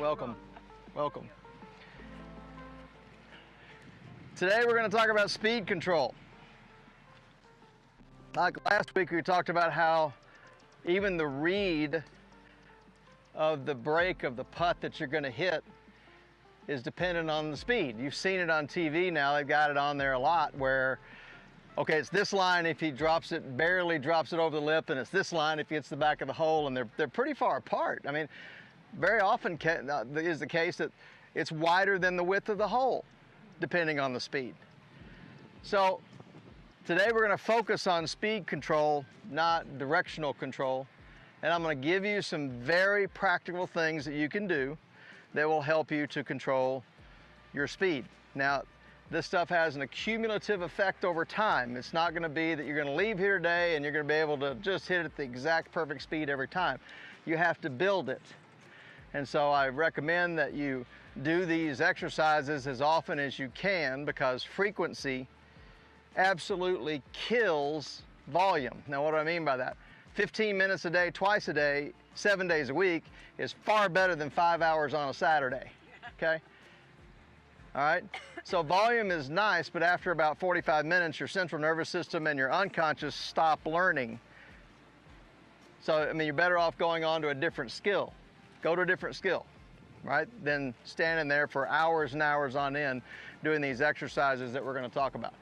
Welcome. Welcome. Today we're going to talk about speed control. Like last week, we talked about how even the read of the break of the putt that you're going to hit is dependent on the speed. You've seen it on TV now. They've got it on there a lot where, okay, it's this line if he drops it, barely drops it over the lip, and it's this line if he hits the back of the hole, and they're pretty far apart. I mean, very often is the case that it's wider than the width of the hole, depending on the speed. So today we're going to focus on speed control, not directional control. And I'm going to give you some very practical things that you can do that will help you to control your speed. Now, this stuff has an accumulative effect over time. It's not going to be that you're going to leave here today and you're going to be able to just hit it at the exact perfect speed every time. You have to build it. And so I recommend that you do these exercises as often as you can, because frequency absolutely kills volume. Now, what do I mean by that? 15 minutes a day, twice a day, 7 days a week is far better than 5 hours on a Saturday, okay? All right, so volume is nice, but after about 45 minutes, your central nervous system and your unconscious stop learning. So, I mean, you're better off going on to a different skill. Go to a different skill, right? Than standing there for hours and hours on end doing these exercises that we're going to talk about.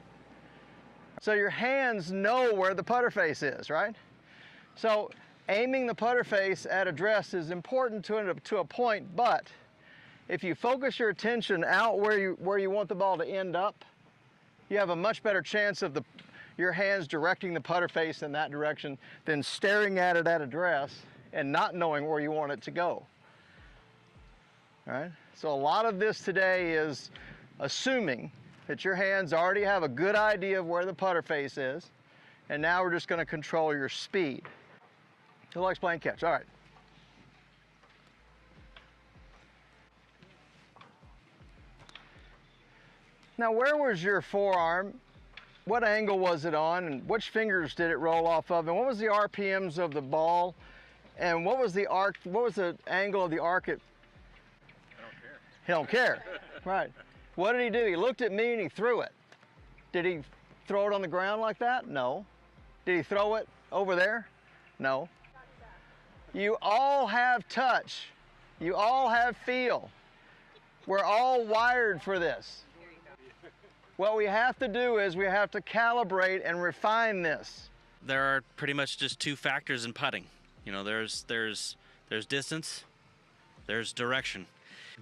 So your hands know where the putter face is, right? So aiming the putter face at address is important to a point, but if you focus your attention out where you want the ball to end up, you have a much better chance of your hands directing the putter face in that direction than staring at it at address and not knowing where you want it to go. All right? So a lot of this today is assuming that your hands already have a good idea of where the putter face is, and now we're just going to control your speed. Who likes playing catch? All right. Now, where was your forearm? What angle was it on, and which fingers did it roll off of, and what was the RPMs of the ball, and what was the arc? What was the angle of the arc? I don't care. He don't care. Right. What did he do? He looked at me and he threw it. Did he throw it on the ground like that? No. Did he throw it over there? No. You all have touch. You all have feel. We're all wired for this. What we have to do is we have to calibrate and refine this. There are pretty much just two factors in putting. You know, there's distance, there's direction.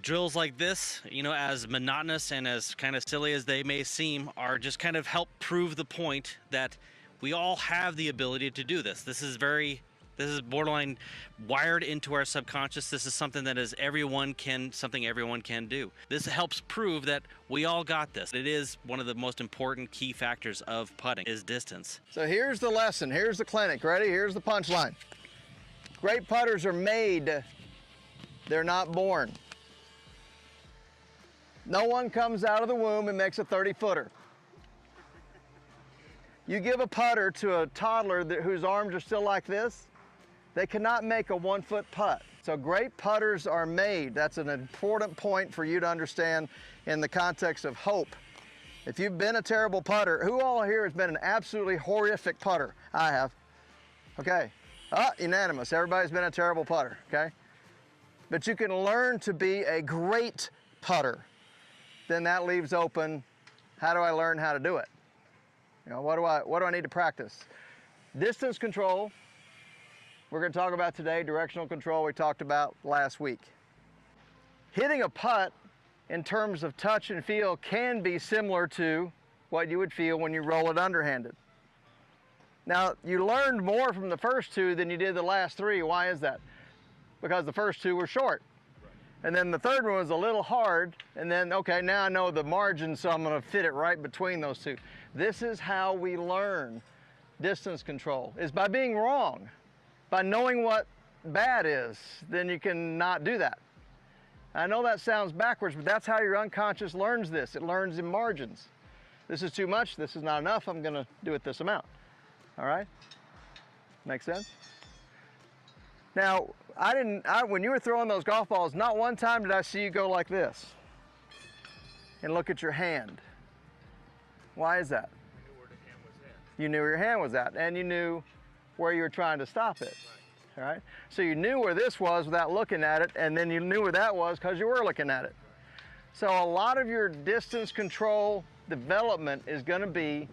Drills like this, you know, as monotonous and as kind of silly as they may seem, are just kind of help prove the point that we all have the ability to do this. This is borderline wired into our subconscious. This is something that something everyone can do. This helps prove that we all got this. It is one of the most important key factors of putting is distance. So here's the lesson. Here's the clinic. Ready? Here's the punchline. Great putters are made. They're not born. No one comes out of the womb and makes a 30-footer. You give a putter to a toddler whose arms are still like this, they cannot make a 1-foot putt. So great putters are made. That's an important point for you to understand in the context of hope. If you've been a terrible putter, who all here has been an absolutely horrific putter? I have. Okay. Unanimous. Everybody's been a terrible putter, okay? But you can learn to be a great putter. Then that leaves open, how do I learn how to do it? You know, what do I need to practice? Distance control, we're going to talk about today. Directional control we talked about last week. Hitting a putt in terms of touch and feel can be similar to what you would feel when you roll it underhanded. Now, you learned more from the first two than you did the last three. Why is that? Because the first two were short. And then the third one was a little hard, and then, okay, now I know the margin, so I'm gonna fit it right between those two. This is how we learn distance control, is by being wrong. By knowing what bad is, then you can not do that. I know that sounds backwards, but that's how your unconscious learns this. It learns in margins. This is too much, this is not enough, I'm gonna do it this amount. All right? Make sense? Now, when you were throwing those golf balls, not one time did I see you go like this and look at your hand. Why is that? I knew where the hand was at. You knew where your hand was at, and you knew where you were trying to stop it. All right? So you knew where this was without looking at it, and then you knew where that was because you were looking at it. So a lot of your distance control development is going to be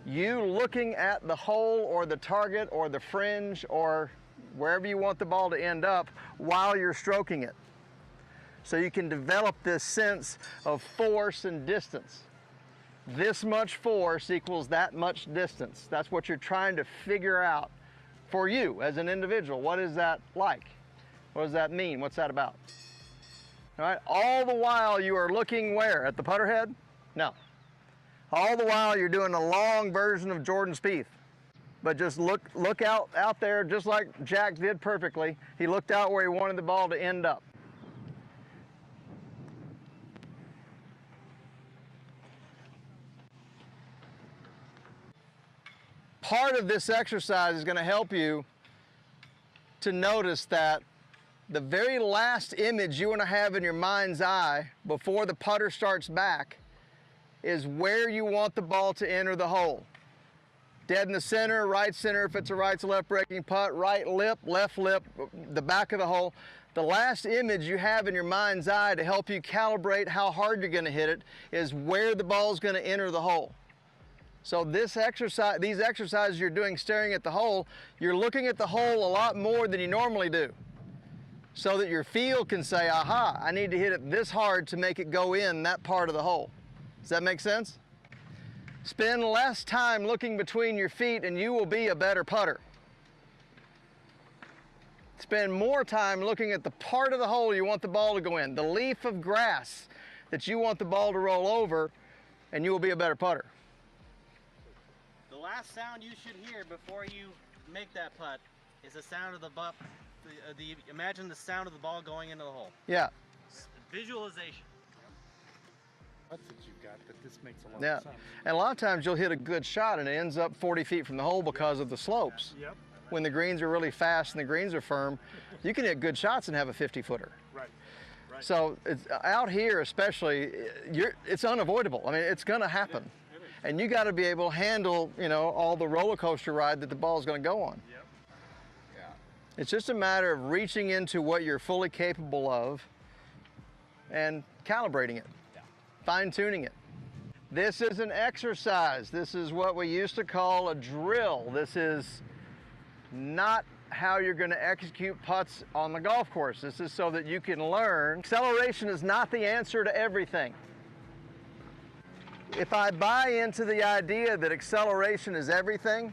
you looking at the hole or the target or the fringe or wherever you want the ball to end up while you're stroking it. So you can develop this sense of force and distance. This much force equals that much distance. That's what you're trying to figure out for you as an individual. What is that like? What does that mean? What's that about? All right, all the while you are looking where? At the putter head? No. All the while you're doing a long version of Jordan Spieth. But just look out there just like Jack did perfectly. He looked out where he wanted the ball to end up. Part of this exercise is going to help you to notice that the very last image you want to have in your mind's eye before the putter starts back is where you want the ball to enter the hole. Dead in the center, right center if it's a right to left breaking putt, right lip, left lip, the back of the hole. The last image you have in your mind's eye to help you calibrate how hard you're going to hit it is where the ball is going to enter the hole. So these exercises you're doing staring at the hole, you're looking at the hole a lot more than you normally do, so that your field can say, aha, I need to hit it this hard to make it go in that part of the hole. Does that make sense? Spend less time looking between your feet and you will be a better putter. Spend more time looking at the part of the hole you want the ball to go in, the leaf of grass that you want the ball to roll over, and you will be a better putter. The last sound you should hear before you make that putt is the sound of the butt. Imagine the sound of the ball going into the hole. Yeah. Visualization. That's what you got, but this makes a lot Yeah. of sense. And a lot of times you'll hit a good shot and it ends up 40 feet from the hole because of the slopes. Yep. When the greens are really fast and the greens are firm, you can hit good shots and have a 50-footer. Right. Right. So it's, out here especially, it's unavoidable. I mean, it's going to happen. It is. And you got to be able to handle, all the roller coaster ride that the ball is going to go on. Yep. Yeah. It's just a matter of reaching into what you're fully capable of and calibrating it, fine-tuning it. This is an exercise. This is what we used to call a drill. This is not how you're going to execute putts on the golf course. This is so that you can learn. Acceleration is not the answer to everything. If I buy into the idea that acceleration is everything,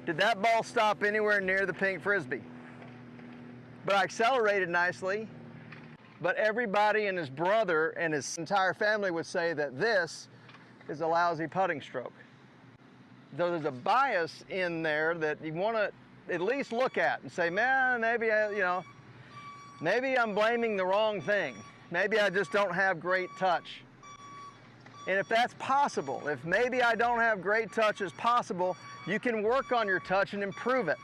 did that ball stop anywhere near the pink frisbee? But I accelerated nicely. But everybody and his brother and his entire family would say that this is a lousy putting stroke. So there's a bias in there that you want to at least look at and say, man, maybe maybe I'm blaming the wrong thing. Maybe I just don't have great touch. And if that's possible, if maybe I don't have great touch is possible, you can work on your touch and improve it.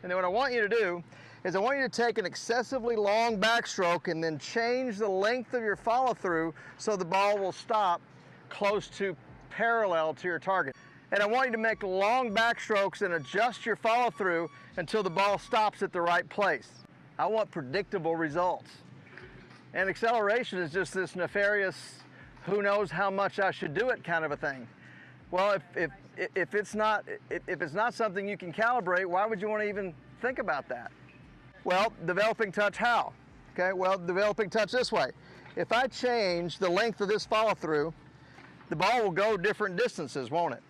And then what I want you to do is I want you to take an excessively long backstroke and then change the length of your follow-through so the ball will stop close to parallel to your target. And I want you to make long backstrokes and adjust your follow-through until the ball stops at the right place. I want predictable results. And acceleration is just this nefarious, who knows how much I should do it kind of a thing. Well, if it's not something you can calibrate, why would you want to even think about that? Well, developing touch how? Okay, well, developing touch this way. If I change the length of this follow-through, the ball will go different distances, won't it?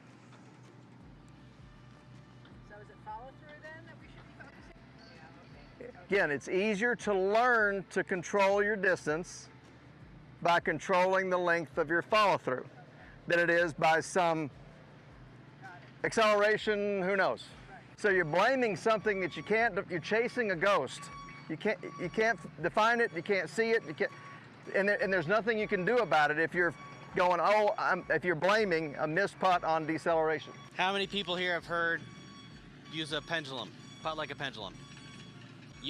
So is it follow-through then that we should be focusing? Yeah, okay. Again, it's easier to learn to control your distance by controlling the length of your follow-through than it is by some acceleration, who knows. So you're blaming something that you can't, you're chasing a ghost. You can't define it, you can't see it, and there's nothing you can do about it if you're going, if you're blaming a missed putt on deceleration. How many people here have heard use a pendulum? putt like a pendulum.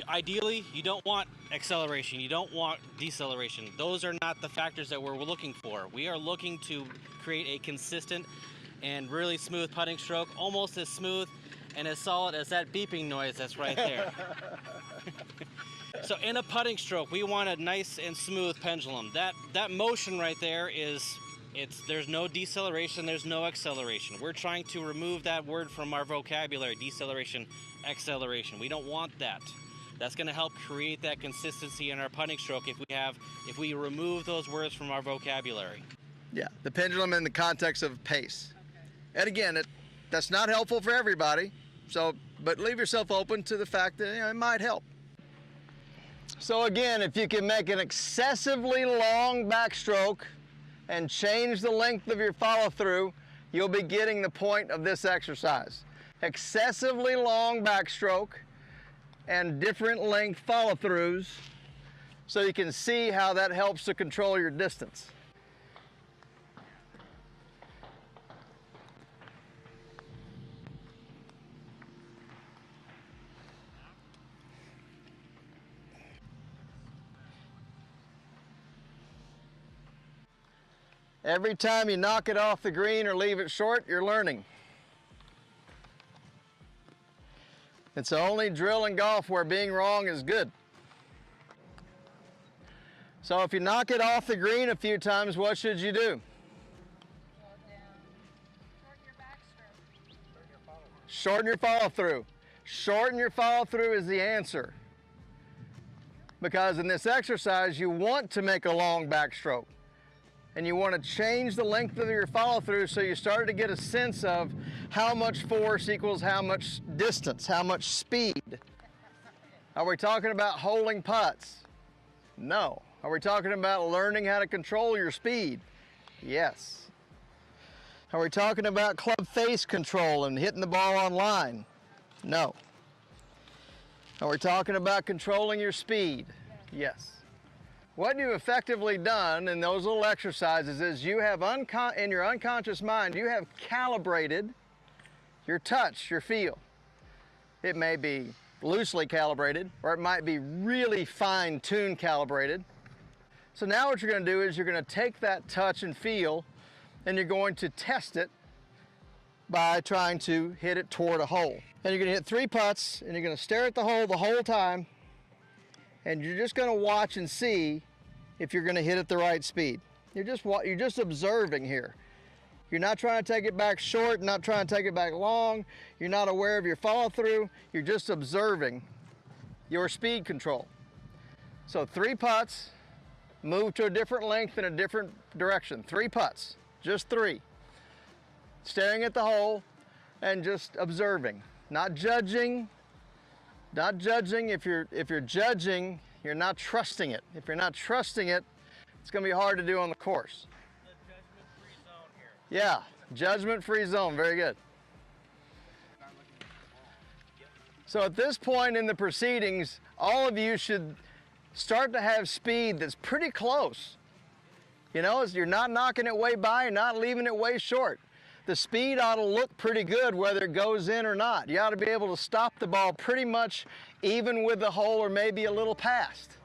Ideally, you don't want acceleration, you don't want deceleration. Those are not the factors that we're looking for. We are looking to create a consistent and really smooth putting stroke, almost as smooth and as solid as that beeping noise that's right there. So in a putting stroke, we want a nice and smooth pendulum. That motion right there there's no deceleration, there's no acceleration. We're trying to remove that word from our vocabulary, deceleration, acceleration. We don't want that. That's going to help create that consistency in our putting stroke if we remove those words from our vocabulary. Yeah, the pendulum in the context of pace. And again, that's not helpful for everybody. So, but leave yourself open to the fact that it might help. So again, if you can make an excessively long backstroke and change the length of your follow-through, you'll be getting the point of this exercise. Excessively long backstroke and different length follow-throughs, so you can see how that helps to control your distance. Every time you knock it off the green or leave it short, you're learning. It's the only drill in golf where being wrong is good. So if you knock it off the green a few times, what should you do? Slow down. Shorten your backstroke. Shorten your follow-through. Shorten your follow-through is the answer. Because in this exercise, you want to make a long backstroke. And you want to change the length of your follow-through so you start to get a sense of how much force equals how much distance, how much speed. Are we talking about holding putts? No. Are we talking about learning how to control your speed? Yes. Are we talking about club face control and hitting the ball on line? No. Are we talking about controlling your speed? Yes. What you've effectively done in those little exercises is you have, in your unconscious mind, you have calibrated your touch, your feel. It may be loosely calibrated, or it might be really fine-tuned calibrated. So now what you're going to do is you're going to take that touch and feel, and you're going to test it by trying to hit it toward a hole. And you're going to hit 3 putts, and you're going to stare at the hole the whole time, and you're just going to watch and see if you're going to hit it the right speed. You're just observing here. You're not trying to take it back short, not trying to take it back long. You're not aware of your follow-through. You're just observing your speed control. So 3 putts, move to a different length in a different direction. 3 putts, just 3. Staring at the hole and just observing, not judging. Not judging. If you're judging, you're not trusting it. If you're not trusting it, it's going to be hard to do on the course. The judgment-free zone here. Yeah, judgment-free zone. Very good. So at this point in the proceedings, all of you should start to have speed that's pretty close. You know, you're not knocking it way by, you're not leaving it way short. The speed ought to look pretty good whether it goes in or not. You ought to be able to stop the ball pretty much even with the hole or maybe a little past.